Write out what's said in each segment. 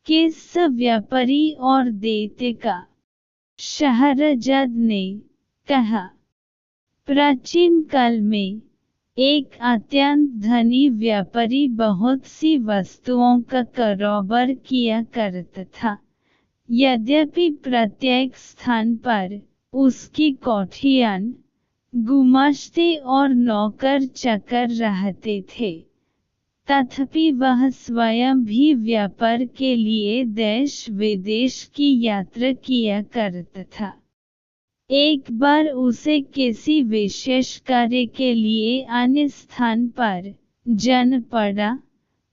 किस व्यापारी और दैत्य का? शहरजद ने कहा, प्राचीन काल में एक अत्यंत धनी व्यापारी बहुत सी वस्तुओं का कारोबार किया करता था। यद्यपि प्रत्येक स्थान पर उसकी कोठियां, गुमाश्ते और नौकर चाकर रहते थे, तथापि वह स्वयं भी व्यापार के लिए देश विदेश की यात्रा किया करता था। एक बार उसे किसी विशेष कार्य के लिए अन्य स्थान पर जाना पड़ा।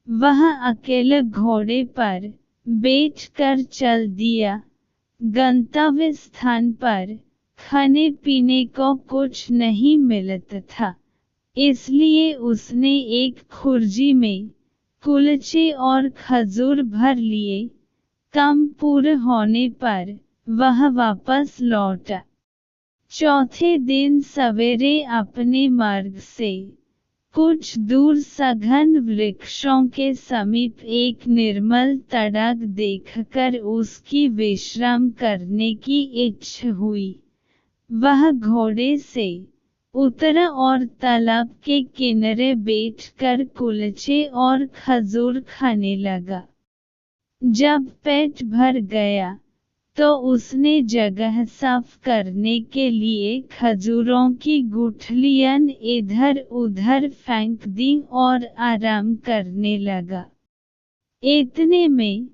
वह अकेले घोड़े पर बैठकर चल दिया। गंतव्य स्थान पर खाने पीने को कुछ नहीं मिलता था, इसलिए उसने एक खुर्जी में कुलचे और खजूर भर लिए। काम पूरा होने पर वह वापस लौटा। चौथे दिन सवेरे अपने मार्ग से कुछ दूर सघन वृक्षों के समीप एक निर्मल तड़ाग देखकर उसकी विश्राम करने की इच्छा हुई। वह घोड़े से उतरा और तालाब के किनारे बैठकर कुलचे और खजूर खाने लगा। जब पेट भर गया तो उसने जगह साफ करने के लिए खजूरों की गुठलियां इधर उधर फेंक दी और आराम करने लगा। इतने में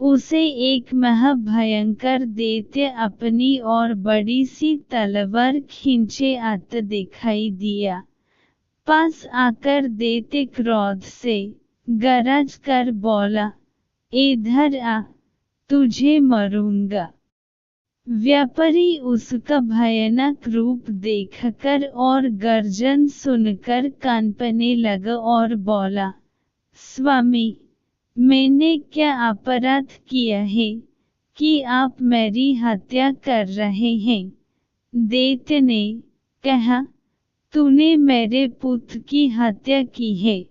उसे एक महाभयंकर दैत्य अपनी और बड़ी सी तलवार खींचे आता दिखाई दिया। पास आकर दैत्य क्रोध से गरज कर बोला, इधर आ, तुझे मारूंगा। व्यापारी उसका भयानक रूप देखकर और गर्जन सुनकर कांपने लगा और बोला, स्वामी, मैंने क्या अपराध किया है कि आप मेरी हत्या कर रहे हैं? दैत्य ने कहा, तूने मेरे पुत्र की हत्या की है,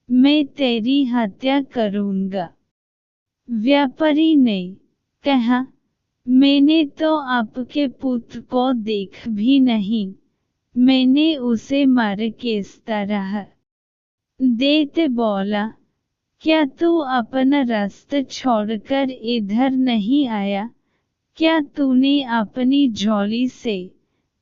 मैं तेरी हत्या करूंगा। व्यापारी ने कहा, मैंने तो आपके पुत्र को देख भी नहीं, मैंने उसे मारा किस तरह? दैत्य बोला, क्या तू अपना रास्ता छोड़कर इधर नहीं आया? क्या तूने अपनी झोली से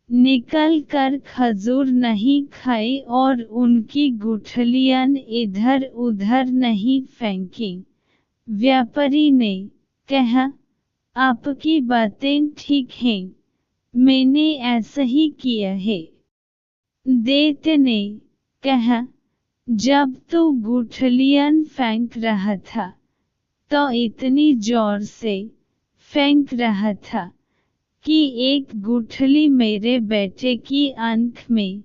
निकल कर खजूर नहीं खाई और उनकी गुठलियां इधर उधर नहीं फेंकी? व्यापारी ने कहा, आपकी बातें ठीक हैं, मैंने ऐसा ही किया है। दैत्य ने कहा, जब तू गुठलियां फेंक रहा था तो इतनी जोर से फेंक रहा था कि एक गुठली मेरे बेटे की आंख में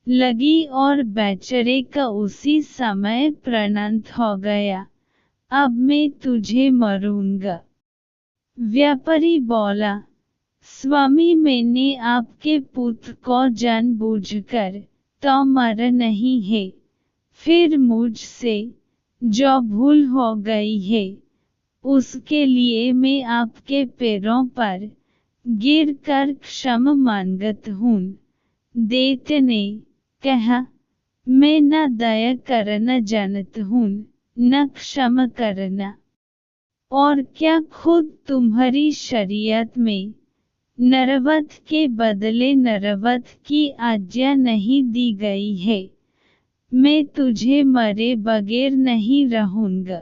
लगी और बेचारे का उसी समय प्राण हो गया। अब मैं तुझे मारूंगा। व्यापारी बोला, स्वामी, मैंने आपके पुत्र को जानबूझकर तो मारा नहीं है, फिर मुझसे जो भूल हो गई है उसके लिए मैं आपके पैरों पर गिरकर क्षमा मांगता हूँ। दैत्य ने कहा, मैं न दया करना जानता हूँ न क्षमा करना। और क्या खुद तुम्हारी शरीयत में नरवध के बदले नरवध की आज्ञा नहीं दी गई है? मैं तुझे मरे बगैर नहीं रहूंगा।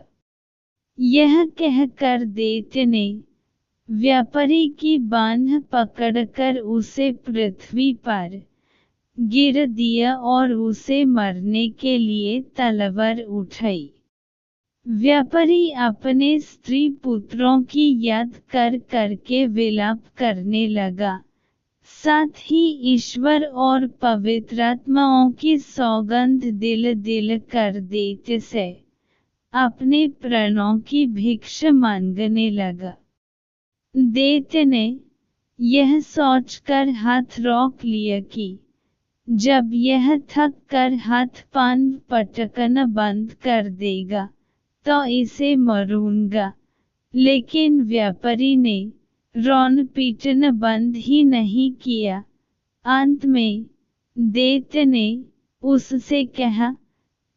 यह कहकर दैत्य ने व्यापारी की बांह पकड़कर उसे पृथ्वी पर गिरा दिया और उसे मारने के लिए तलवार उठाई। व्यापारी अपने स्त्री पुत्रों की याद कर करके विलाप करने लगा, साथ ही ईश्वर और पवित्र आत्माओं की सौगंध दिल दिल कर दैत्य से अपने प्राणों की भिक्षा मांगने लगा। दैत्य ने यह सोचकर हाथ रोक लिया कि जब यह थक कर हाथ पांव पटकना बंद कर देगा तो इसे मारूंगा, लेकिन व्यापारी ने रौन पीटना बंद ही नहीं किया। अंत में दैत्य ने उससे कहा,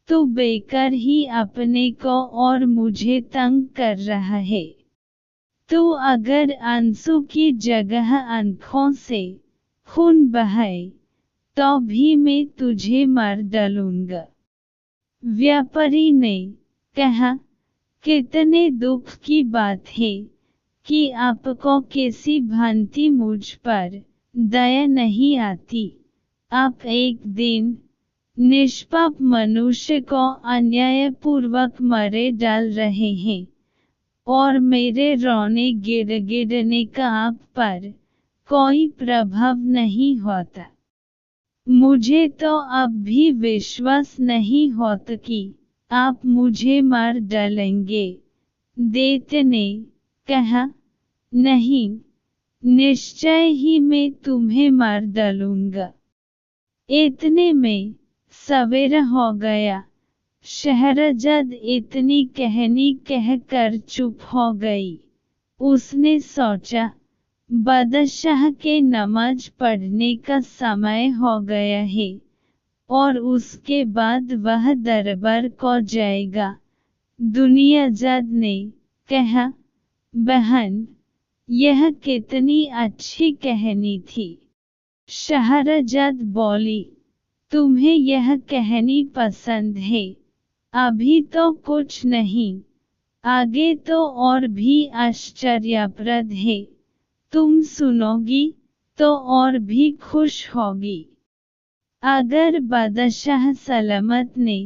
तू बेकार ही अपने को और मुझे तंग कर रहा है। तू अगर आंसू की जगह आंखों से खून बहाए तो भी मैं तुझे मार डालूंगा। व्यापारी ने कहा, कितने दुख की बात है कि आपको किसी भांति मुझ पर दया नहीं आती। आप एक दिन निष्पाप मनुष्य को अन्यायपूर्वक मारे डाल रहे हैं और मेरे रोने गिड़गिड़ने का आप पर कोई प्रभाव नहीं होता। मुझे तो अब भी विश्वास नहीं होता कि आप मुझे मार डालेंगे। दैत्य ने कहा, नहीं, निश्चय ही मैं तुम्हें मार डालूंगा। इतने में सवेरा हो गया। शहरजाद इतनी कहनी कहकर चुप हो गई। उसने सोचा, बादशाह के नमाज पढ़ने का समय हो गया है और उसके बाद वह दरबार को जाएगा। दुनियाजाद ने कहा, बहन, यह कितनी अच्छी कहानी थी। शहरजाद बोली, तुम्हें यह कहानी पसंद है? अभी तो कुछ नहीं, आगे तो और भी आश्चर्यप्रद है। तुम सुनोगी तो और भी खुश होगी। अगर बादशाह सलामत ने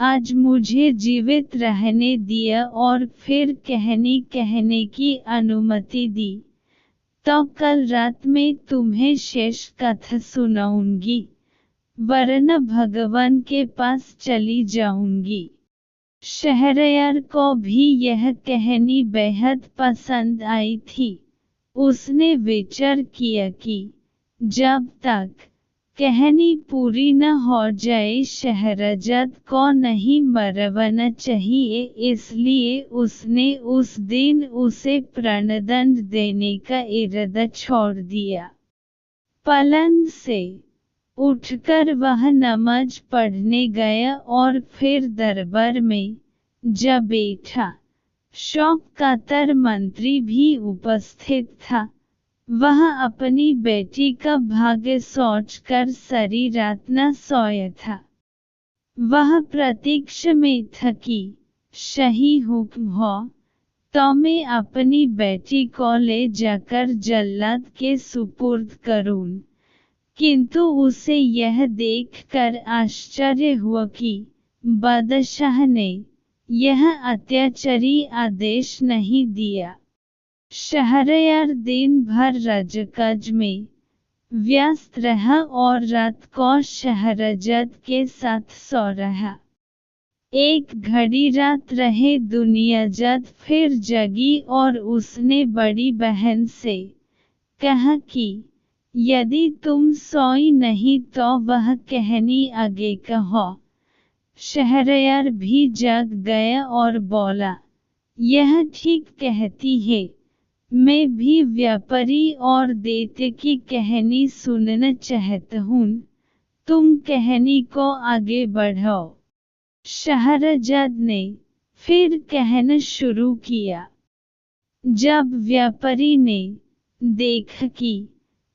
आज मुझे जीवित रहने दिया और फिर कहानी कहने की अनुमति दी, तो कल रात में तुम्हें शेष कथा सुनाऊंगी, वरना भगवान के पास चली जाऊंगी। शहरयार को भी यह कहानी बेहद पसंद आई थी। उसने विचार किया कि जब तक कहानी पूरी न हो जाए शहरजाद को नहीं मरवाना चाहिए, इसलिए उसने उस दिन उसे प्राणदंड देने का इरादा छोड़ दिया। पलंग से उठकर वह नमाज पढ़ने गया और फिर दरबार में जा बैठा। शौकतर मंत्री भी उपस्थित था। वह अपनी बेटी का भाग्य सोचकर सारी रात न सोया था। वह प्रतीक्षा में था कि शाही हुक्म हो तो मैं अपनी बेटी को ले जाकर जल्लाद के सुपुर्द करूं, किंतु उसे यह देखकर आश्चर्य हुआ कि बादशाह ने यह अत्याचारी आदेश नहीं दिया। शहरयार दिन भर राजकाज में व्यस्त रहा और रात को शहरजाद के साथ सो रहा। एक घड़ी रात रहे दुनियाजाद फिर जगी और उसने बड़ी बहन से कहा कि यदि तुम सोई नहीं तो वह कहानी आगे कहो। शहरयार भी जाग गया और बोला, यह ठीक कहती है, मैं भी व्यापारी और दैत्य की कहानी सुनना चाहता हूँ, तुम कहानी को आगे बढ़ाओ। शहरजाद ने फिर कहना शुरू किया। जब व्यापारी ने देखा कि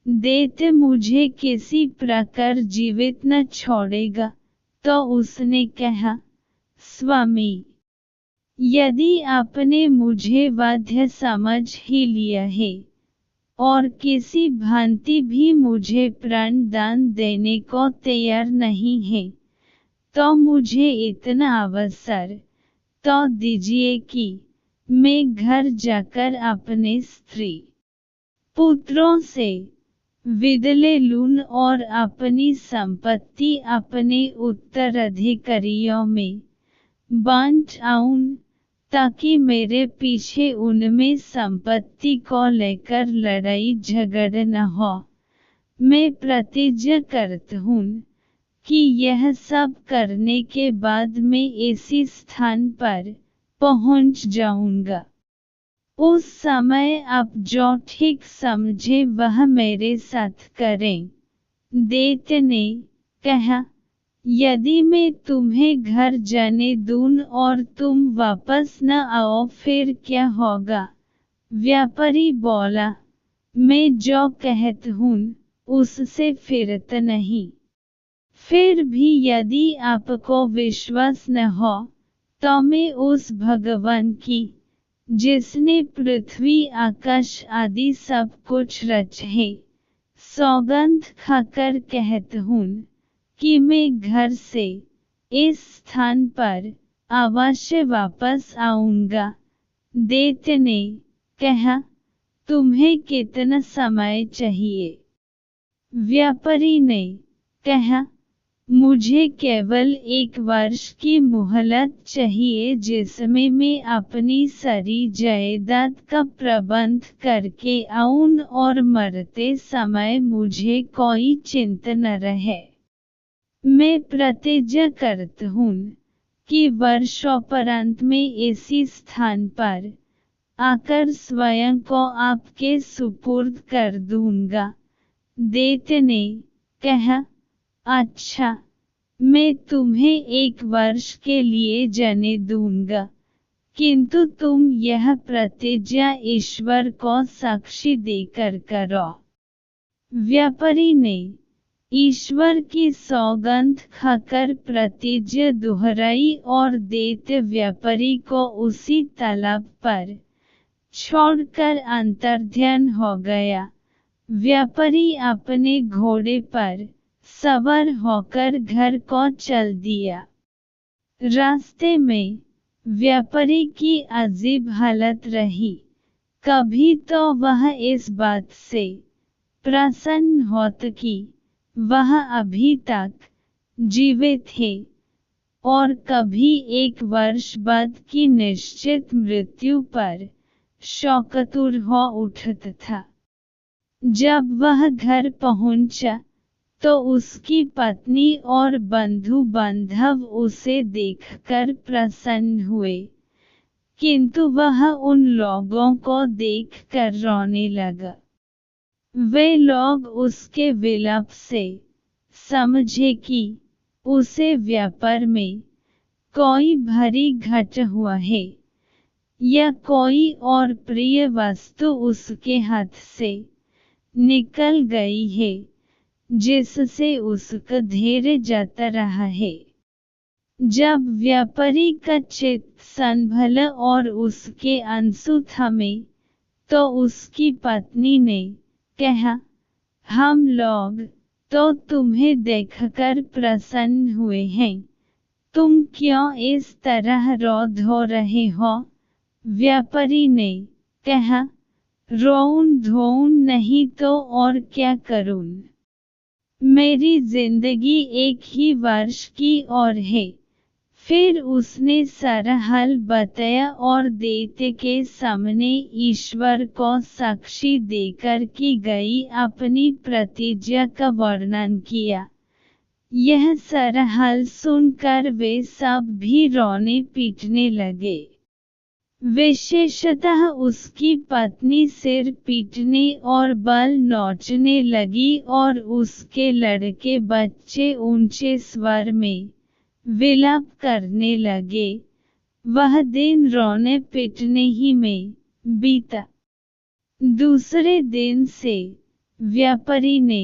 दैत्य मुझे किसी प्रकार जीवित न छोड़ेगा, तो उसने कहा, स्वामी, यदि आपने मुझे बाध्य समझ ही लिया है और किसी भांति भी मुझे प्राण दान देने को तैयार नहीं है, तो मुझे इतना अवसर तो दीजिए कि मैं घर जाकर अपने स्त्री पुत्रों से विदा ले लूं और अपनी संपत्ति अपने उत्तराधिकारियों में बांट आऊं, ताकि मेरे पीछे उनमें संपत्ति को लेकर लड़ाई झगड़ा न हो। मैं प्रतिज्ञा करता हूँ कि यह सब करने के बाद मैं इसी स्थान पर पहुँच जाऊंगा। उस समय आप जो ठीक समझे वह मेरे साथ करें। दैत्य ने कहा, यदि मैं तुम्हें घर जाने दूं और तुम वापस न आओ फिर क्या होगा? व्यापारी बोला, मैं जो कहता हूँ उससे फिरत नहीं। फिर भी यदि आपको विश्वास न हो तो मैं उस भगवान की, जिसने पृथ्वी आकाश आदि सब कुछ रचे, सौगंध खाकर कहता हूँ कि मैं घर से इस स्थान पर अवश्य वापस आऊंगा। दैत्य ने कहा, तुम्हें कितना समय चाहिए? व्यापारी ने कहा, मुझे केवल 1 वर्ष की मोहलत चाहिए जिसमें मैं अपनी सारी जायदाद का प्रबंध करके आऊं और मरते समय मुझे कोई चिंता न रहे। मैं प्रतिज्ञा करता हूँ कि वर्षोपरांत में इसी स्थान पर आकर स्वयं को आपके सुपुर्द कर दूंगा। दैत्य ने कहा, अच्छा, मैं तुम्हें 1 वर्ष के लिए जाने दूंगा, किंतु तुम यह प्रतिज्ञा ईश्वर को साक्षी देकर करो। व्यापारी ने ईश्वर की सौगंध खाकर प्रतिज्ञा दोहराई और दैत्य व्यापारी को उसी तालाब पर छोड़कर अंतर्ध्यान हो गया। व्यापारी अपने घोड़े पर सवार होकर घर को चल दिया। रास्ते में व्यापारी की अजीब हालत रही। कभी तो वह इस बात से प्रसन्न होता कि वह अभी तक जीवित थे, और कभी 1 वर्ष बाद की निश्चित मृत्यु पर शोकातुर हो उठता था। जब वह घर पहुंचा तो उसकी पत्नी और बंधु बांधव उसे देखकर प्रसन्न हुए, किंतु वह उन लोगों को देखकर रोने लगा। वे लोग उसके विलाप से समझे कि उसे व्यापार में कोई भारी घाटा हुआ है, या कोई और प्रिय वस्तु उसके हाथ से निकल गई है, जिससे उसका धैर्य जाता रहा है। जब व्यापारी का चित्त संभला और उसके आंसू थमे, तो उसकी पत्नी ने कहा, हम लोग तो तुम्हें देखकर प्रसन्न हुए हैं, तुम क्यों इस तरह रो धो रहे हो? व्यापारी ने कहा, रोऊं धोऊं नहीं तो और क्या करूं? मेरी जिंदगी 1 ही वर्ष की और है। फिर उसने सारा हाल बताया और दैत्य के सामने ईश्वर को साक्षी देकर की गई अपनी प्रतिज्ञा का वर्णन किया। यह सारा हाल सुनकर वे सब भी रोने पीटने लगे। विशेषतः उसकी पत्नी सिर पीटने और बल नोचने लगी और उसके लड़के बच्चे ऊंचे स्वर में विलाप करने लगे। वह दिन रोने पीटने ही में बीता। दूसरे दिन से व्यापारी ने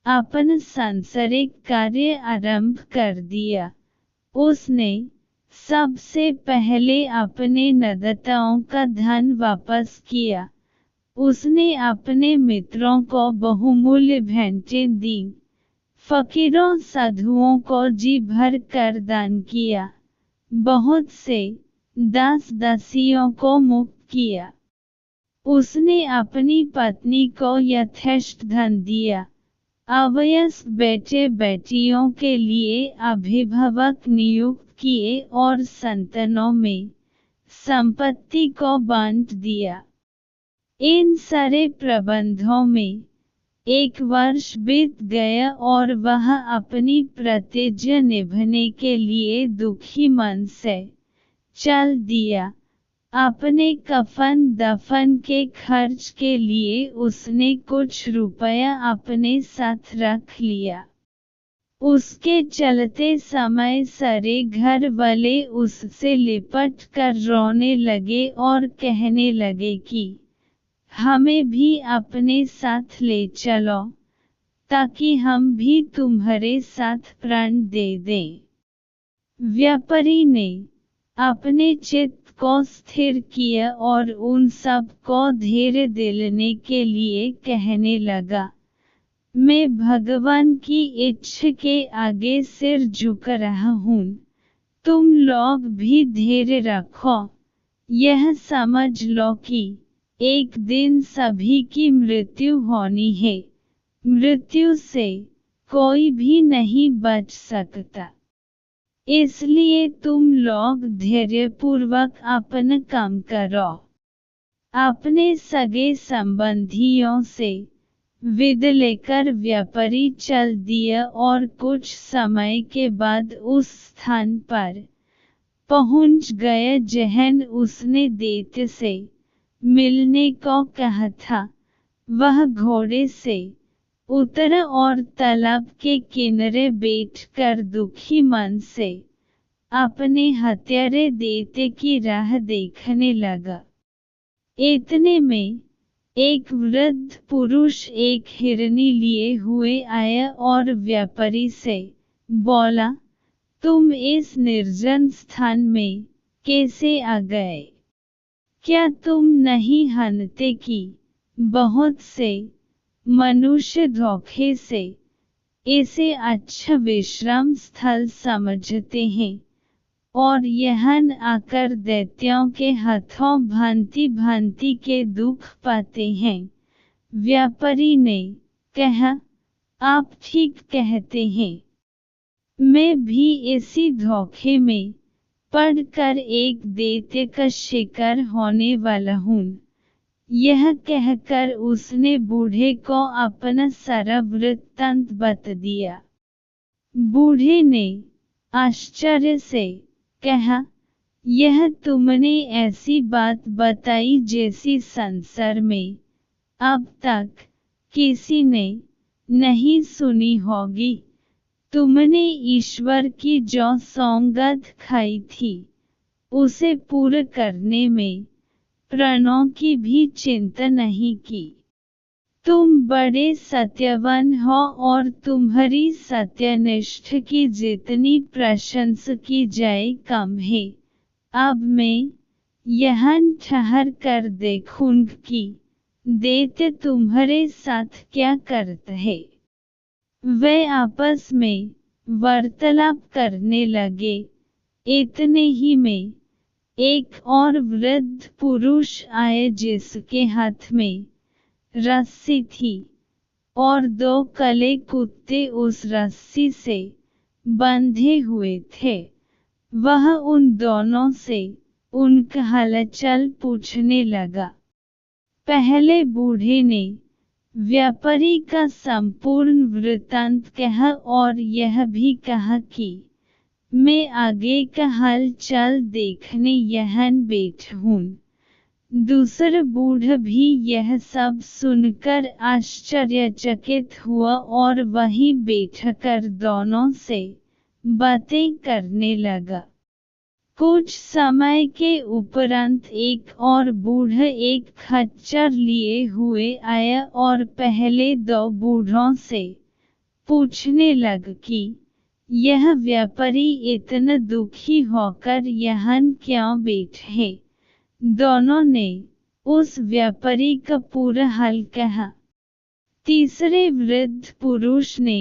अपना सांसारिक कार्य आरंभ कर दिया। उसने सबसे पहले अपने नदाताओं का धन वापस किया। उसने अपने मित्रों को बहुमूल्य भेंटें दी, फकीरों साधुओं को जी भर कर दान किया, बहुत से दास दासियों को मुक्त किया। उसने अपनी पत्नी को यथेष्ट धन दिया, अवयस्क बेटे बेटियों के लिए अभिभावक नियुक्त किए और संतानों में संपत्ति को बांट दिया। इन सारे प्रबंधों में 1 वर्ष बीत गया और वह अपनी प्रतिज्ञा निभाने के लिए दुखी मन से चल दिया। अपने कफन दफन के खर्च के लिए उसने कुछ रुपया अपने साथ रख लिया। उसके चलते समय सारे घर वाले उससे लिपट कर रोने लगे और कहने लगे कि हमें भी अपने साथ ले चलो, ताकि हम भी तुम्हारे साथ प्राण दे दें। व्यापारी ने अपने चित्त को स्थिर किया और उन सब को धैर्य दिलाने के लिए कहने लगा, मैं भगवान की इच्छा के आगे सिर झुक रहा हूँ, तुम लोग भी धैर्य रखो। यह समझ लो कि एक दिन सभी की मृत्यु होनी है, मृत्यु से कोई भी नहीं बच सकता। इसलिए तुम लोग धैर्यपूर्वक अपना काम करो। अपने सगे संबंधियों से विदा लेकर व्यापारी चल दिया और कुछ समय के बाद उस स्थान पर पहुंच गया जहां उसने दैत्य से मिलने को कहा था। वह घोड़े से उतरा और तालाब के किनारे बैठकर दुखी मन से अपने हत्यारे दैत्य की राह देखने लगा। इतने में एक वृद्ध पुरुष एक हिरनी लिए हुए आया और व्यापारी से बोला, तुम इस निर्जन स्थान में कैसे आ गए? क्या तुम नहीं जानते कि बहुत से मनुष्य धोखे से इसे अच्छा विश्राम स्थल समझते हैं और यहाँ आकर दैत्यों के हाथों भांति भांति के दुख पाते हैं। व्यापारी ने कहा, आप ठीक कहते हैं, मैं भी इसी धोखे में पड़कर एक दैत्य का शिकार होने वाला हूँ। यह कहकर उसने बूढ़े को अपना सारा वृत्तांत बता दिया। बूढ़े ने आश्चर्य से कहा, यह तुमने ऐसी बात बताई जैसी संसार में अब तक किसी ने नहीं सुनी होगी। तुमने ईश्वर की जो सौगात खाई थी, उसे पूरा करने में प्राणों की भी चिंता नहीं की। तुम बड़े सत्यवान हो और तुम्हारी सत्यनिष्ठा की जितनी प्रशंसा की जाए कम है। अब मैं यहाँ ठहर कर देखूंगा कि दैत्य तुम्हारे साथ क्या करता है। वे आपस में वार्तालाप करने लगे। इतने ही में एक और वृद्ध पुरुष आए जिसके हाथ में रस्सी थी और दो काले कुत्ते उस रस्सी से बंधे हुए थे। वह उन दोनों से उनका हालचाल पूछने लगा। पहले बूढ़े ने व्यापारी का संपूर्ण वृत्तांत कहा और यह भी कहा कि मैं आगे का हाल चाल देखने यहाँ बैठा हूँ। दूसरा बूढ़ा भी यह सब सुनकर आश्चर्यचकित हुआ और वहीं बैठकर दोनों से बातें करने लगा। कुछ समय के उपरांत एक और बूढ़ा एक खच्चर लिए हुए आया और पहले दो बूढ़ों से पूछने लगा कि यह व्यापारी इतना दुखी होकर यहाँ क्यों बैठा है। दोनों ने उस व्यापारी का पूरा हाल कहा। तीसरे वृद्ध पुरुष ने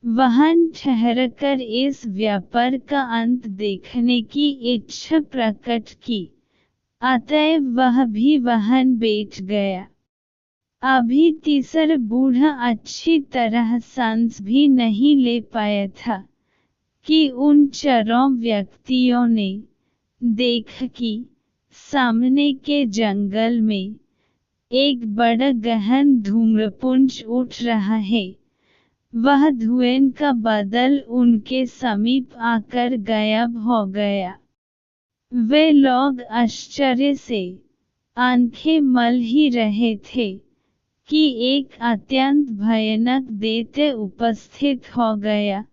वहाँ ठहरकर इस व्यापार का अंत देखने की इच्छा प्रकट की, अतएव वह भी वहाँ बैठ गया। अभी तीसरा बूढ़ा अच्छी तरह सांस भी नहीं ले पाया था कि उन चारों व्यक्तियों ने देखा कि सामने के जंगल में एक बड़ा गहन धूम्रपुंज उठ रहा है। वह धुएं का बादल उनके समीप आकर गायब हो गया। वे लोग आश्चर्य से आंखें मल ही रहे थे कि एक अत्यंत भयानक दैत्य उपस्थित हो गया।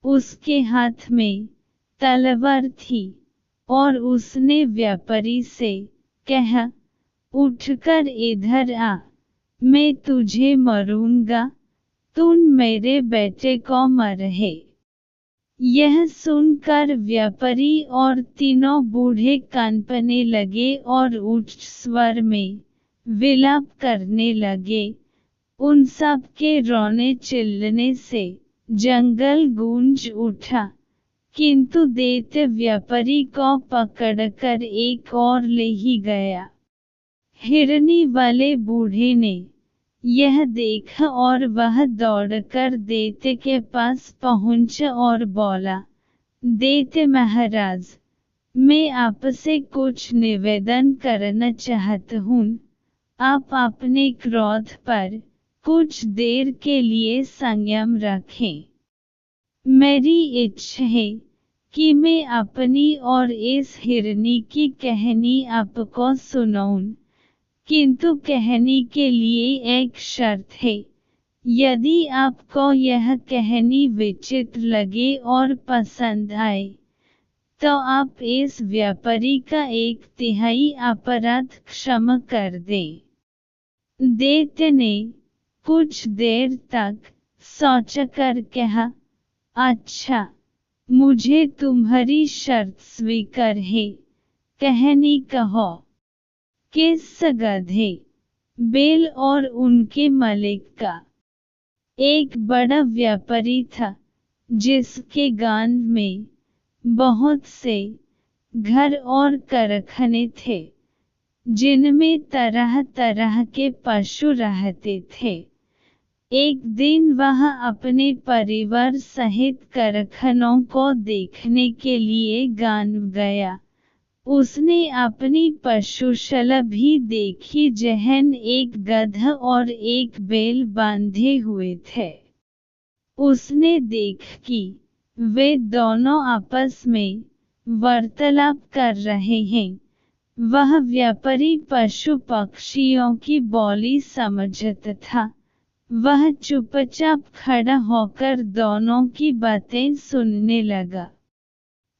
उसके हाथ में तलवार थी और उसने व्यापारी से कहा, उठकर इधर आ, मैं तुझे मारूंगा, तुम मेरे बेटे को मारे। यह सुनकर व्यापारी और तीनों बूढ़े कांपने लगे और उच्च स्वर में विलाप करने लगे। उन सब के रोने चिल्लाने से जंगल गूंज उठा, किंतु दैत्य व्यापारी को पकड़कर एक और ले ही गया। हिरनी वाले बूढ़े ने यह देखा और वह दौड़कर दैत्य के पास पहुंचा और बोला, दैत्य महाराज, मैं आपसे कुछ निवेदन करना चाहता हूँ। आप अपने क्रोध पर कुछ देर के लिए संयम रखें। मेरी इच्छा है कि मैं अपनी और इस हिरनी की कहानी आपको सुनाऊं, किंतु कहानी के लिए एक शर्त है। यदि आपको यह कहानी विचित्र लगे और पसंद आए, तो आप इस व्यापारी का 1/3 अपराध क्षमा कर दें। दैत्य ने कुछ देर तक सोचकर कहा, अच्छा, मुझे तुम्हारी शर्त स्वीकार है, कहानी कहो। किस गधे, बैल और उनके मालिक का। एक बड़ा व्यापारी था जिसके गांव में बहुत से घर और कारखाने थे, जिनमें तरह तरह के पशु रहते थे। एक दिन वह अपने परिवार सहित कारखानों को देखने के लिए गांव गया। उसने अपनी पशुशाला भी देखी जहन एक गधा और एक बैल बांधे हुए थे। उसने देखा कि वे दोनों आपस में वार्तालाप कर रहे हैं। वह व्यापारी पशु पक्षियों की बोली समझता था। वह चुपचाप खड़ा होकर दोनों की बातें सुनने लगा।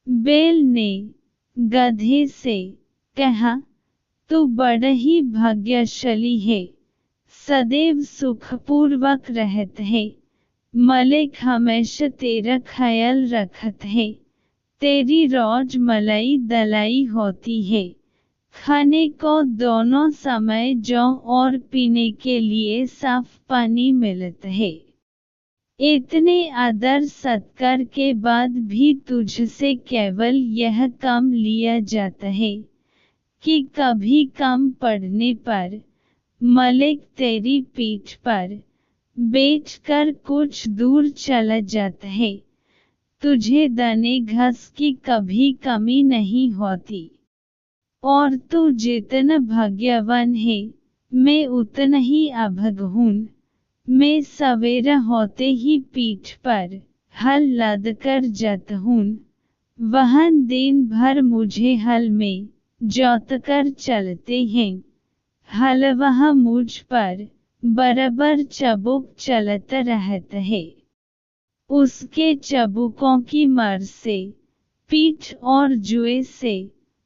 बैल ने गधे से कहा, तू बड़ा ही भाग्यशाली है, सदैव सुखपूर्वक रहता है, मालिक हमेशा तेरा ख्याल रखता है, तेरी रोज मलाई दलाई होती है, खाने को दोनों समय जौ और पीने के लिए साफ पानी मिलता है। इतने आदर सत्कार के बाद भी तुझसे केवल यह काम लिया जाता है कि कभी कम पड़ने पर मालिक तेरी पीठ पर बैठकर कुछ दूर चला जाता है। तुझे दाने घास की कभी कमी नहीं होती। और तू जितना भाग्यवान है, मैं उतना ही अभागा हूँ। मैं सवेरा होते ही पीठ पर हल लादकर जाता हूँ। वहाँ दिन भर मुझे हल में जोतकर चलते हैं। हलवा मुझ पर बराबर चाबुक चलता रहता है। उसके चाबुकों की मार से पीठ और जुए से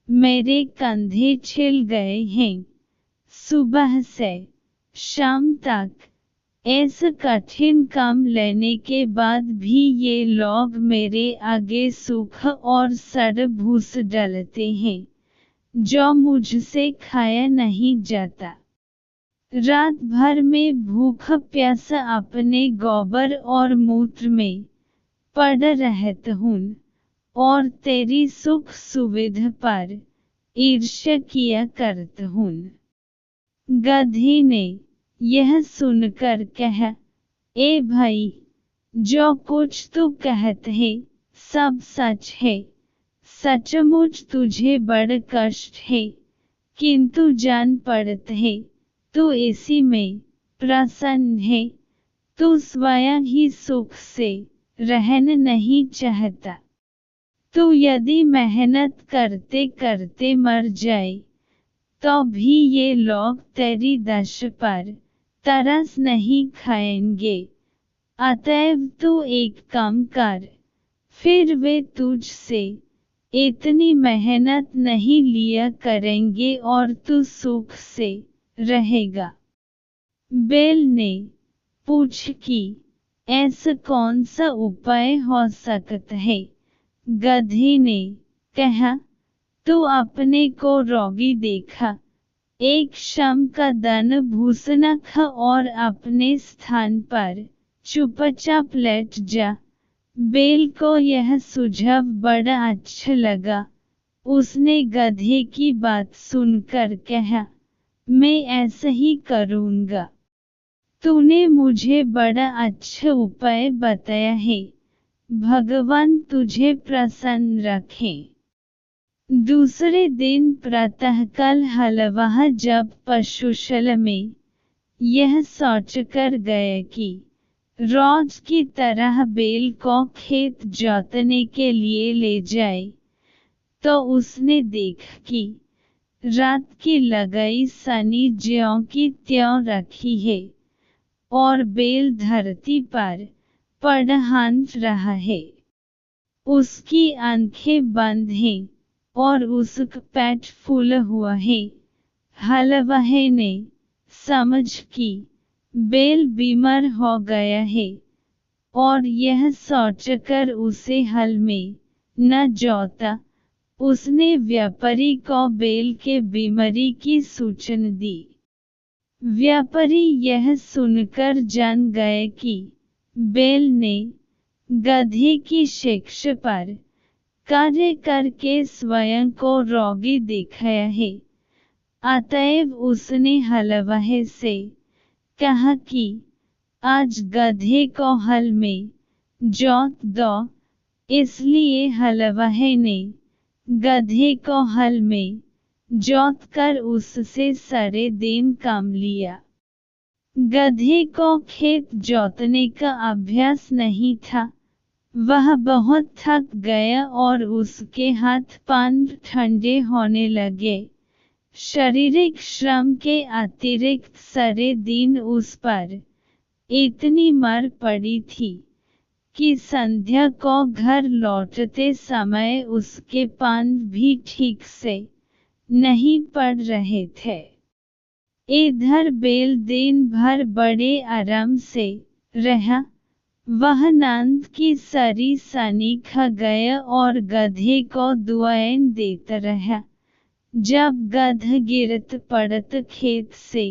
मेरे कंधे छिल गए हैं। सुबह से शाम तक ऐसा कठिन काम लेने के बाद भी ये लोग मेरे आगे सूखा और सड़ा भूसा डालते हैं, जो मुझसे खाया नहीं जाता। रात भर में भूखा प्यासा अपने गोबर और मूत्र में पड़ा रहता हूँ और तेरी सुख सुविधा पर ईर्ष्या किया करता हूँ। गधी ने यह सुनकर कहा, ए भाई, जो कुछ तू कहता है सब सच है। सचमुच तुझे बड़ा कष्ट है, किंतु जान पड़ता है तू इसी में प्रसन्न है। तू स्वयं ही सुख से रहना नहीं चाहता। तू यदि मेहनत करते करते मर जाए तो भी ये लोग तेरी दश पर तरस नहीं खाएंगे। अतएव तू एक काम कर, फिर वे तुझसे इतनी मेहनत नहीं लिया करेंगे और तू सुख से रहेगा। बैल ने पूछ कि ऐसा कौन सा उपाय हो सकता है। गधे ने कहा, तू अपने को रोगी देखा, एक क्षण का दान भूषण खा और अपने स्थान पर चुपचाप लेट जा। बैल को यह सुझाव बड़ा अच्छा लगा। उसने गधे की बात सुनकर कहा, मैं ऐसा ही करूँगा। तूने मुझे बड़ा अच्छा उपाय बताया है, भगवान तुझे प्रसन्न रखें। दूसरे दिन प्रातःकाल हलवाह जब पशुशाला में यह सोचकर गया कि रोज की तरह बैल को खेत जोतने के लिए ले जाए, तो उसने देखा कि रात की लगाई सनी ज्यों की त्यों रखी है और बैल धरती पर पड़ा हाँफ रहा है। उसकी आंखें बंद हैं और उसका पेट फूला हुआ है। हलवाह ने समझ कि बैल बीमार हो गया है और यह सोचकर उसे हल में न जोता। उसने व्यापारी को बैल के बीमारी की सूचना दी। व्यापारी यह सुनकर जान गया कि बैल ने गधे की शिक्षा पर कार्य करके स्वयं को रोगी दिखाया है। अतएव उसने हलवाह से कहा कि आज गधे को हल में जोत दो। इसलिए हलवाह ने गधे को हल में जोत कर उससे सारे दिन काम लिया। गधे को खेत जोतने का अभ्यास नहीं था। वह बहुत थक गया और उसके हाथ पांव ठंडे होने लगे। शारीरिक श्रम के अतिरिक्त सारे दिन उस पर इतनी मार पड़ी थी कि संध्या को घर लौटते समय उसके पांव भी ठीक से नहीं पड़ रहे थे। इधर बैल दिन भर बड़े आराम से रहा। वह नींद की सारी सानी खा गया और गधे को दुआएं देता रहा। जब गधा गिरत पड़त खेत से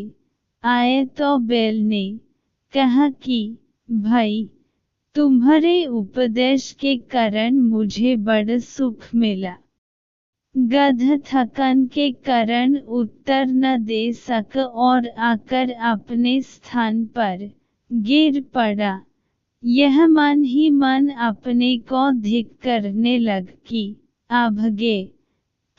आए तो बैल ने कहा कि भाई, तुम्हारे उपदेश के कारण मुझे बड़ा सुख मिला। गधा थकान के कारण उत्तर न दे सका और आकर अपने स्थान पर गिर पड़ा। यह मन ही मन अपने को धिक् करने लग कि अभागे,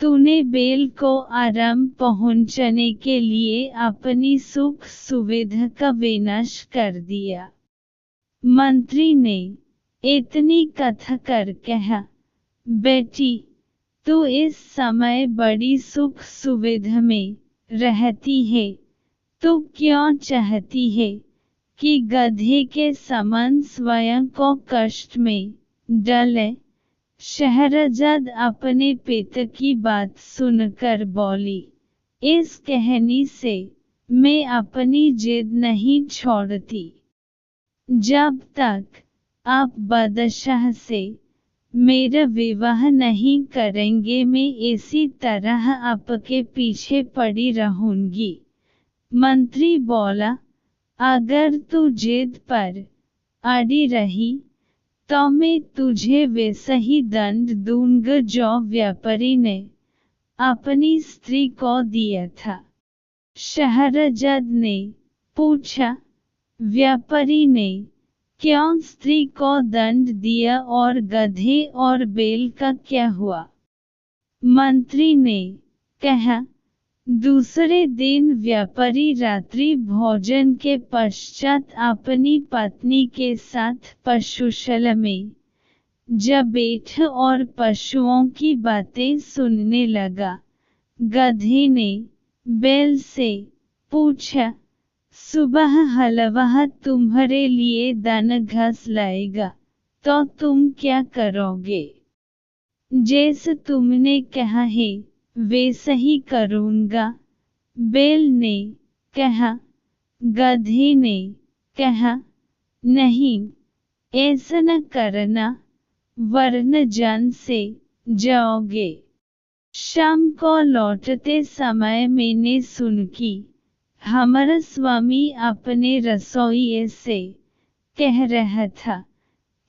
तूने बैल को आराम पहुंचाने के लिए अपनी सुख सुविधा का विनाश कर दिया। मंत्री ने इतनी कथा कर कहा, बेटी, तू इस समय बड़ी सुख सुविधा में रहती है, तू क्यों चाहती है कि गधे के समान स्वयं को कष्ट में डाले। शहरजाद अपने पिता की बात सुनकर बोली, इस कहानी से मैं अपनी जिद नहीं छोड़ती। जब तक आप बादशाह से मेरा विवाह नहीं करेंगे मैं इसी तरह आपके पीछे पड़ी रहूंगी। मंत्री बोला, अगर तू जिद पर अड़ी रही तो मैं तुझे वैसा ही दंड दूंगा जो व्यापारी ने अपनी स्त्री को दिया था। शहरजाद ने पूछा, व्यापारी ने क्यों स्त्री को दंड दिया और गधे और बैल का क्या हुआ? मंत्री ने कहा, दूसरे दिन व्यापारी रात्रि भोजन के पश्चात अपनी पत्नी के साथ पशुशाला में जबेठ और पशुओं की बातें सुनने लगा। गधे ने बैल से पूछा, सुबह हलवा तुम्हारे लिए दाना घास लाएगा, तो तुम क्या करोगे? जैसे तुमने कहा है वैसा ही करूँगा, बैल ने कहा। गधे ने कहा, नहीं, ऐसा न करना, वरना जान से जाओगे। शाम को लौटते समय मैंने सुन कि हमारा स्वामी अपने रसोइये से कह रहा था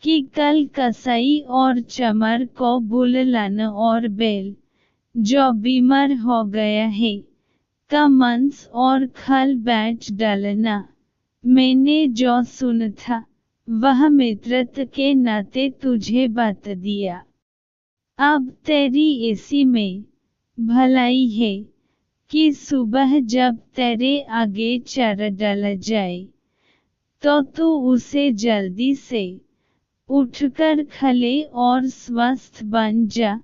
कि कल कसाई और चमार को बुलाना और बैल जो बीमार हो गया है का मांस और खल बेच डालना। मैंने जो सुना था वह मित्रता के नाते तुझे बता दिया। अब तेरी ऐसी में भलाई है कि सुबह जब तेरे आगे चारा डाला जाए तो तू उसे जल्दी से उठकर खा ले और स्वस्थ बन जा।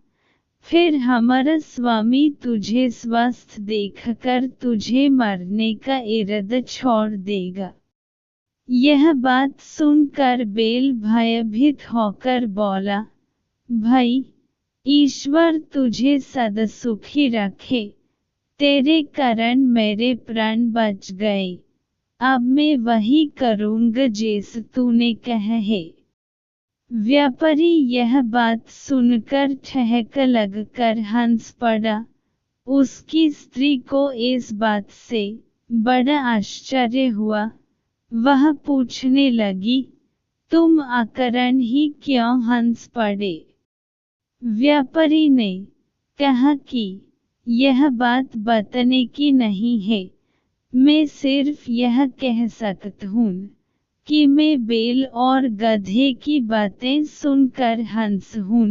फिर हमारा स्वामी तुझे स्वस्थ देखकर तुझे मारने का इरादा छोड़ देगा। यह बात सुनकर बैल भयभीत होकर बोला, भाई, ईश्वर तुझे सदा सुखी रखे, तेरे कारण मेरे प्राण बच गए। अब मैं वही करूँगा जैसे तूने कहा है। व्यापारी यह बात सुनकर ठहक लगकर हंस पड़ा। उसकी स्त्री को इस बात से बड़ा आश्चर्य हुआ। वह पूछने लगी, तुम अकारण ही क्यों हंस पड़े? व्यापारी ने कहा कि यह बात बताने की नहीं है, मैं सिर्फ यह कह सकता हूँ कि मैं बैल और गधे की बातें सुनकर हंस हूँ।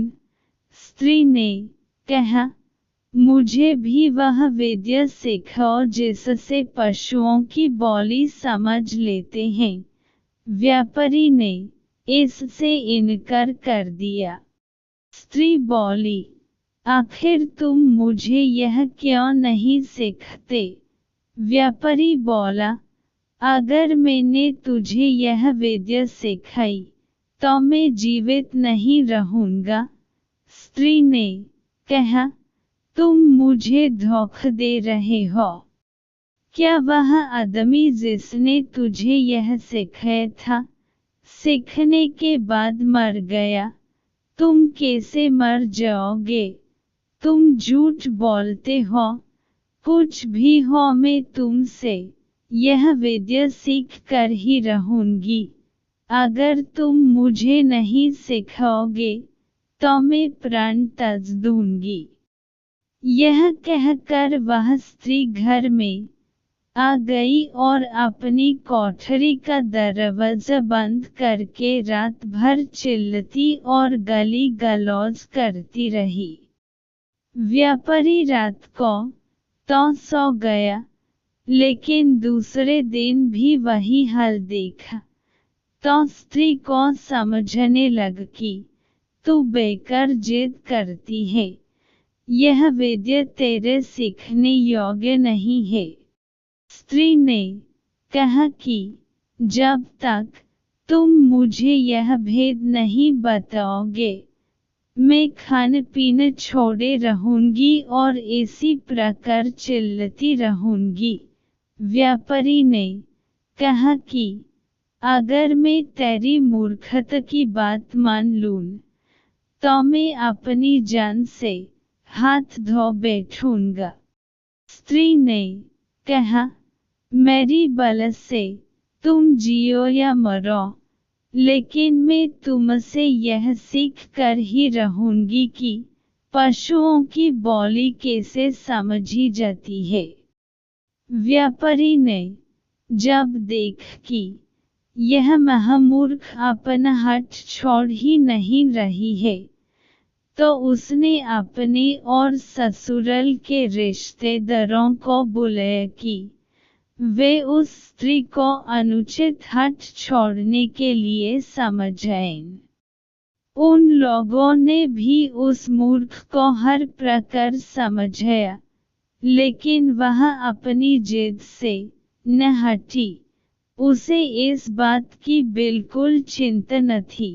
स्त्री ने कहा, मुझे भी वह विद्या सिखाओ जिससे पशुओं की बोली समझ लेते हैं। व्यापारी ने इससे इनकार कर दिया। स्त्री बोली, आखिर तुम मुझे यह क्यों नहीं सिखाते? व्यापारी बोला, अगर मैंने तुझे यह विद्या सिखाई तो मैं जीवित नहीं रहूँगा। स्त्री ने कहा, तुम मुझे धोखा दे रहे हो। क्या वह आदमी जिसने तुझे यह सिखाया था, सीखने के बाद मर गया? तुम कैसे मर जाओगे? तुम झूठ बोलते हो। कुछ भी हो, मैं तुमसे यह विद्या सीख कर ही रहूँगी। अगर तुम मुझे नहीं सिखाओगे तो मैं प्राण त्याज दूंगी। यह कहकर वह स्त्री घर में आ गई और अपनी कोठरी का दरवाजा बंद करके रात भर चिल्लाती और गाली गलौज करती रही। व्यापारी रात को तो सो गया, लेकिन दूसरे दिन भी वही हाल देखा तो स्त्री को समझने लग कि तू बेकार जिद करती है, यह विद्या तेरे सीखने योग्य नहीं है। स्त्री ने कहा कि जब तक तुम मुझे यह भेद नहीं बताओगे मैं खाना पीना छोड़े रहूंगी और इसी प्रकार चिल्लाती रहूंगी। व्यापारी ने कहा कि अगर मैं तेरी मूर्खता की बात मान लूं तो मैं अपनी जान से हाथ धो बैठूंगा। स्त्री ने कहा, मेरी बला से तुम जियो या मरो, लेकिन मैं तुमसे यह सीख कर ही रहूंगी कि पशुओं की बोली कैसे समझी जाती है। व्यापारी ने जब देखा कि यह महामूर्ख अपना हाथ छोड़ ही नहीं रही है तो उसने अपने और ससुराल के रिश्तेदारों को बुलाया कि वे उस स्त्री को अनुचित हाथ छोड़ने के लिए समझाएं। उन लोगों ने भी उस मूर्ख को हर प्रकार समझाया, लेकिन वह अपनी जिद से न हटी। उसे इस बात की बिल्कुल चिंता न थी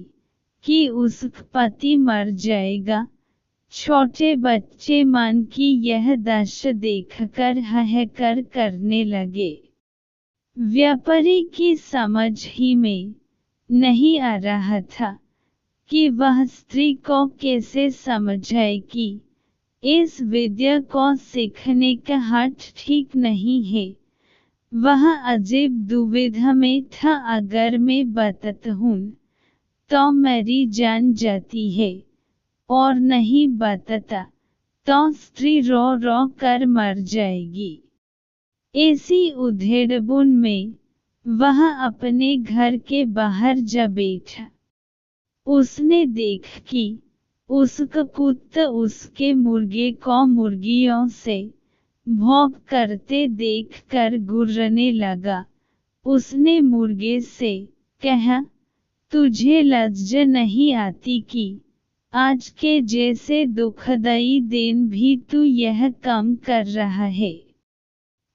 कि उसका पति मर जाएगा। छोटे बच्चे मन की यह दशा देखकर हाहाकार करने लगे। व्यापारी की समझ ही में नहीं आ रहा था कि वह स्त्री को कैसे समझाए कि इस विद्या को सीखने का हठ ठीक नहीं है। वह अजीब दुविधा में था, अगर मैं बताता हूँ तो मेरी जान जाती है, और नहीं बताता तो स्त्री रो रो कर मर जाएगी। ऐसी उधेड़बुन में वह अपने घर के बाहर जा बैठा। उसने देखा कि उसका कुत्ता उसके मुर्गे को मुर्गियों से भौंक करते देखकर गुर्रने लगा। उसने मुर्गे से कहा, तुझे लज्जा नहीं आती कि आज के जैसे दुखदाई दिन भी तू यह काम कर रहा है?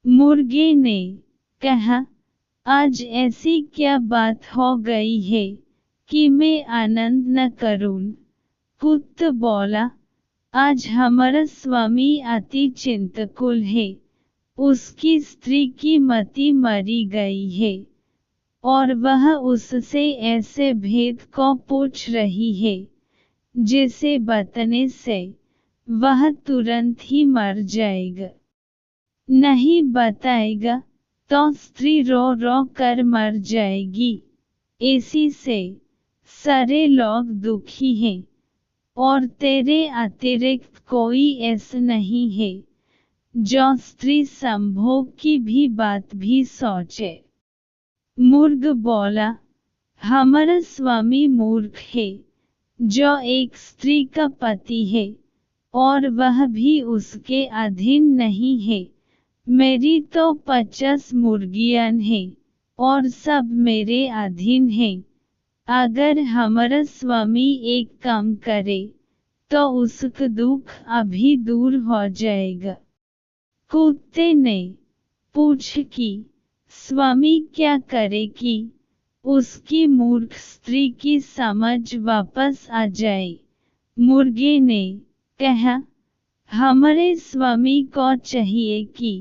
मुर्गे ने कहा, आज ऐसी क्या बात हो गई है कि मैं आनंद न करूं? कुत्ता बोला, आज हमारा स्वामी अति चिंताकुल है। उसकी स्त्री की मति मरी गई है, और वह उससे ऐसे भेद को पूछ रही है जिसे बताने से वह तुरंत ही मर जाएगा। नहीं बताएगा तो स्त्री रो रो कर मर जाएगी। इसी से सारे लोग दुखी हैं, और तेरे अतिरिक्त कोई ऐसा नहीं है जो स्त्री संभोग की भी बात भी सोचे। मुर्ग बोला, हमारा स्वामी मूर्ख है जो एक स्त्री का पति है, और वह भी उसके अधीन नहीं है। मेरी तो 50 मुर्गियां हैं, और सब मेरे अधीन हैं। अगर हमारा स्वामी एक काम करे तो उसका दुख अभी दूर हो जाएगा। कुत्ते ने पूछा कि स्वामी क्या करे कि उसकी मूर्ख स्त्री की समझ वापस आ जाए? मुर्गे ने कहा, हमारे स्वामी को चाहिए कि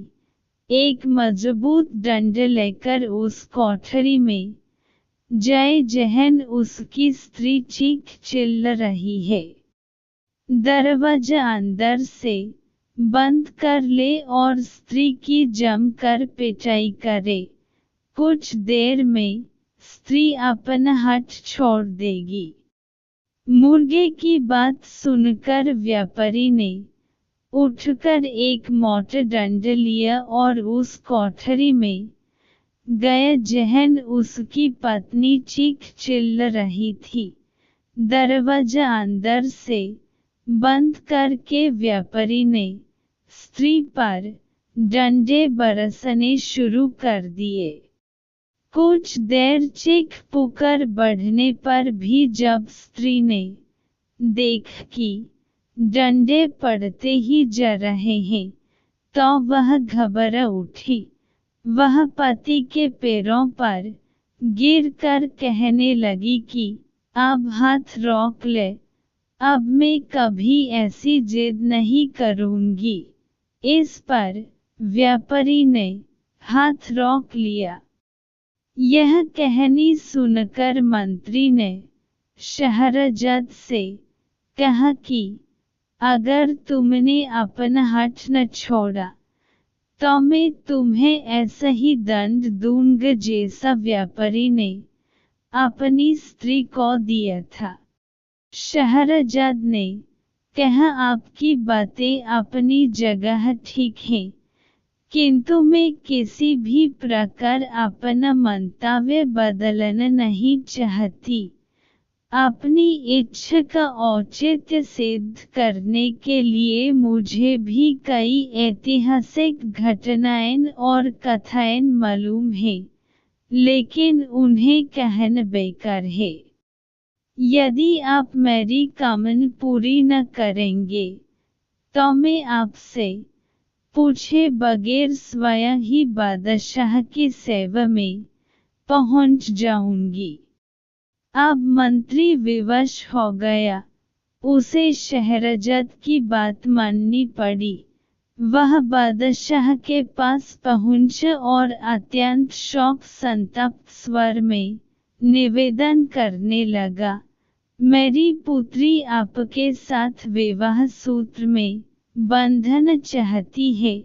एक मजबूत डंडा लेकर उस कोठरी में जाए जहन उसकी स्त्री चीख चिल्ला रही है। दरवाजा अंदर से बंद कर ले और स्त्री की जमकर पिटाई करे। कुछ देर में स्त्री अपना हठ छोड़ देगी। मुर्गे की बात सुनकर व्यापारी ने उठकर एक मोटा डंडा लिया और उस कोठरी में गया जहन उसकी पत्नी चीख चिल्ला रही थी। दरवाजा अंदर से बंद करके व्यापारी ने स्त्री पर डंडे बरसने शुरू कर दिए। कुछ देर चीख पुकार बढ़ने पर भी जब स्त्री ने देखा कि डंडे पड़ते ही जा रहे हैं तो वह घबरा उठी। वह पति के पैरों पर गिरकर कहने लगी कि अब हाथ रोक ले, अब मैं कभी ऐसी जिद नहीं करूंगी। इस पर व्यापारी ने हाथ रोक लिया। यह कहानी सुनकर मंत्री ने शहरजद से कहा कि अगर तुमने अपना हठ न छोड़ा तो मैं तुम्हें ऐसा ही दंड दूंगा जैसा व्यापारी ने अपनी स्त्री को दिया था। शहरजद ने कहा, आपकी बातें अपनी जगह ठीक हैं, किंतु मैं किसी भी प्रकार अपना मंतव्य बदलना नहीं चाहती। अपनी इच्छा का औचित्य सिद्ध करने के लिए मुझे भी कई ऐतिहासिक घटनाएं और कथाएं मालूम हैं, लेकिन उन्हें कहना बेकार है। यदि आप मेरी कामना पूरी न करेंगे तो मैं आपसे पूछे बगैर स्वयं ही बादशाह की सेवा में पहुंच जाऊंगी। अब मंत्री विवश हो गया। उसे शहरजद की बात माननी पड़ी। वह बादशाह के पास पहुंचा और अत्यंत शोक संतप्त स्वर में निवेदन करने लगा, मेरी पुत्री आपके साथ विवाह सूत्र में बंधन चाहती है।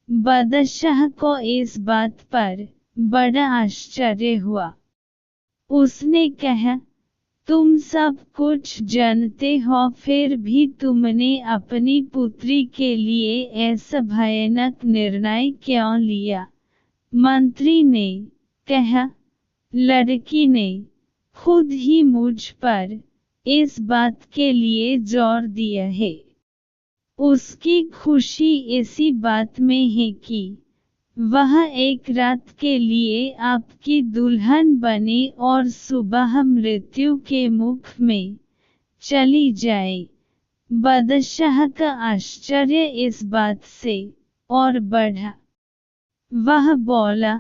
बादशाह को इस बात पर बड़ा आश्चर्य हुआ। उसने कहा, तुम सब कुछ जानते हो, फिर भी तुमने अपनी पुत्री के लिए ऐसा भयानक निर्णय क्यों लिया? मंत्री ने कहा, लड़की ने खुद ही मुझ पर इस बात के लिए जोर दिया है। उसकी खुशी इसी बात में है कि वह एक रात के लिए आपकी दुल्हन बने और सुबह मृत्यु के मुख में चली जाए। बादशाह का आश्चर्य इस बात से और बढ़ा। वह बोला,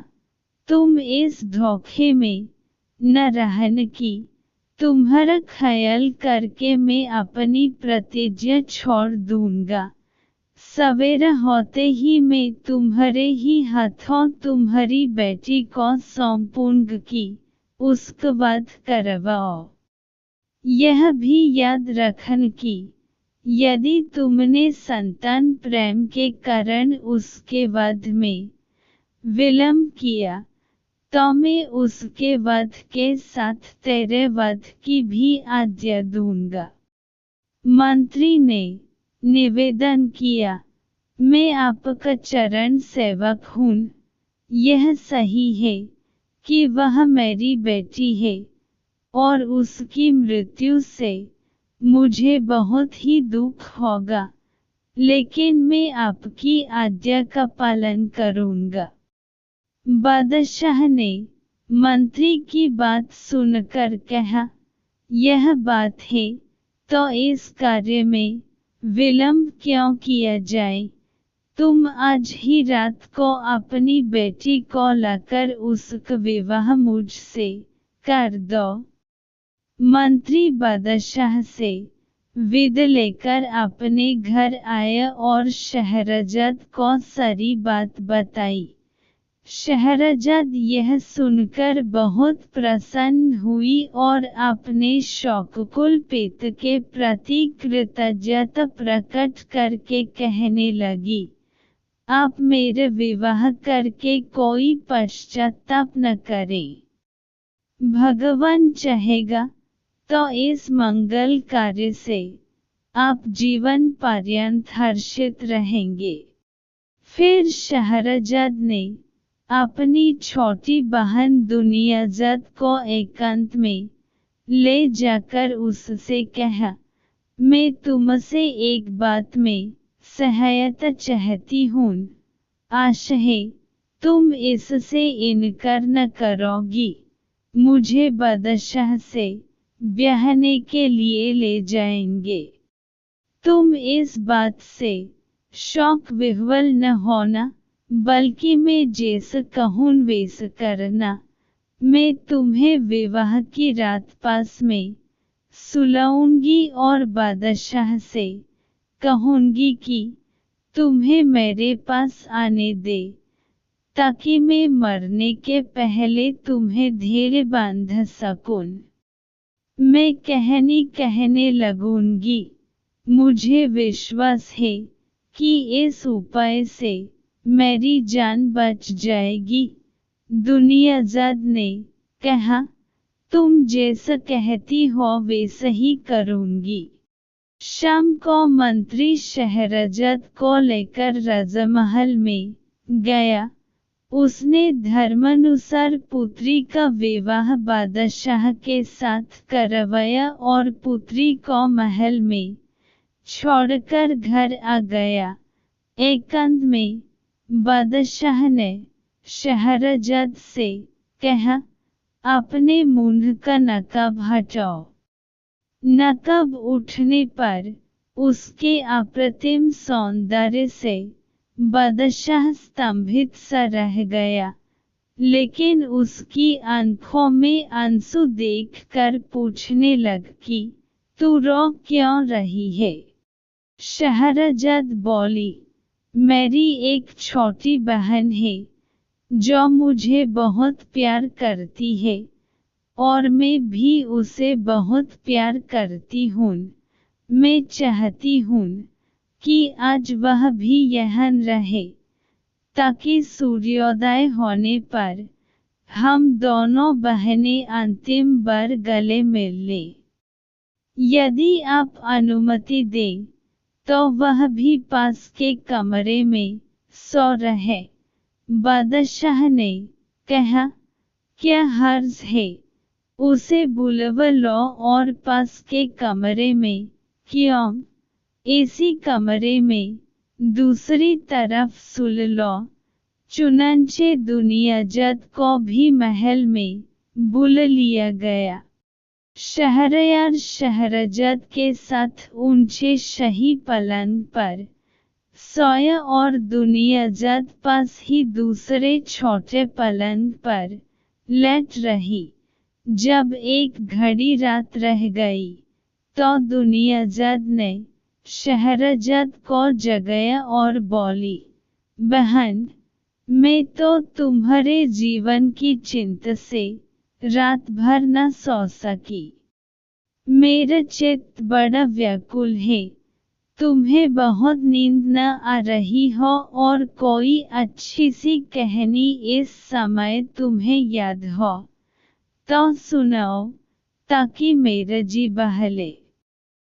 तुम इस धोखे में न रहने की तुम्हारा ख्याल करके मैं अपनी प्रतिज्ञा छोड़ दूंगा। सवेरा होते ही मैं तुम्हारे ही हाथों तुम्हारी बेटी को सौंपूंगी कि उसका वध करवाओ। यह भी याद रखना कि यदि तुमने संतान प्रेम के कारण उसके वध में विलंब किया तो मैं उसके वध के साथ तेरे वध की भी आज्ञा दूंगा। मंत्री ने निवेदन किया, मैं आपका चरण सेवक हूँ। यह सही है कि वह मेरी बेटी है और उसकी मृत्यु से मुझे बहुत ही दुख होगा, लेकिन मैं आपकी आज्ञा का पालन करूंगा। बादशाह ने मंत्री की बात सुनकर कहा, यह बात है तो इस कार्य में विलंब क्यों किया जाए? तुम आज ही रात को अपनी बेटी को लाकर उसका विवाह मुझसे कर दो। मंत्री बादशाह से विदा लेकर अपने घर आया और शहरजद को सारी बात बताई। शहरजद यह सुनकर बहुत प्रसन्न हुई और अपने शौककुल पिता के प्रति कृतज्ञता प्रकट करके कहने लगी, आप मेरा विवाह करके कोई पश्चाताप न करें। भगवान चाहेगा तो इस मंगल कार्य से आप जीवन पर्यंत हर्षित रहेंगे। फिर शहरजद ने अपनी छोटी बहन दुनियाजद को एकांत में ले जाकर उससे कहा, मैं तुमसे एक बात में सहायता चाहती हूँ। आशा है तुम इससे इनकार न करोगी। मुझे बादशाह से ब्याहने के लिए ले जाएंगे। तुम इस बात से शोक विह्वल न होना, बल्कि मैं जैसा कहूँ वैसा करना। मैं तुम्हें विवाह की रात पास में सुलाऊंगी और बादशाह से कहूंगी कि तुम्हें मेरे पास आने दे, ताकि मैं मरने के पहले तुम्हें धैर्य बांध सकूं। मैं कहने लगूंगी, मुझे विश्वास है कि इस उपाय से मेरी जान बच जाएगी। दुनियाजद ने कहा, तुम जैसा कहती हो वैसा ही करूंगी। शाम को मंत्री शहरजद को लेकर राजमहल में गया। उसने धर्मानुसार पुत्री का विवाह बादशाह के साथ करवाया और पुत्री को महल में छोड़कर घर आ गया। एकांत में बादशाह ने शहरजद से कहा, अपने मुंह का नकाब हटाओ। नकब उठने पर उसके अप्रतिम सौंदर्य से बादशाह स्तंभित सा रह गया, लेकिन उसकी आंखों में आंसू देखकर पूछने लगी, तू रो क्यों रही है? शहरजद बोली, मेरी एक छोटी बहन है जो मुझे बहुत प्यार करती है और मैं भी उसे बहुत प्यार करती हूँ। मैं चाहती हूँ कि आज वह भी यहाँ रहे ताकि सूर्योदय होने पर हम दोनों बहनें अंतिम बार गले मिल लें। यदि आप अनुमति दें तो वह भी पास के कमरे में सो रहे। बादशाह ने कहा, क्या हर्ज है? उसे बुलवा लो और पास के कमरे में। क्यों? इसी कमरे में दूसरी तरफ सुल लो। चुनांचे दुनियाजद को भी महल में बुला लिया गया। शहरयार शहरजद के साथ ऊंचे शाही पलंग पर सोया और दुनियाजद पास ही दूसरे छोटे पलंग पर लेट रही। जब एक घड़ी रात रह गई तो दुनियाजद ने शहरजद को जगाया और बोली, बहन, मैं तो तुम्हारे जीवन की चिंता से रात भर न सो सकी। मेरा चित्त बड़ा व्याकुल है। तुम्हें बहुत नींद न आ रही हो और कोई अच्छी सी कहानी इस समय तुम्हें याद हो तो सुनाओ ताकि मेरा जी बहले।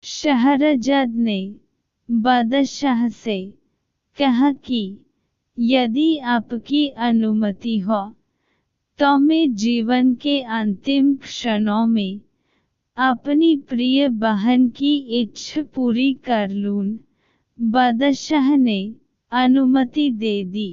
शहरजद ने बादशाह से कहा कि यदि आपकी अनुमति हो तो मैं जीवन के अंतिम क्षणों में अपनी प्रिय बहन की इच्छा पूरी कर लूं। बादशाह ने अनुमति दे दी।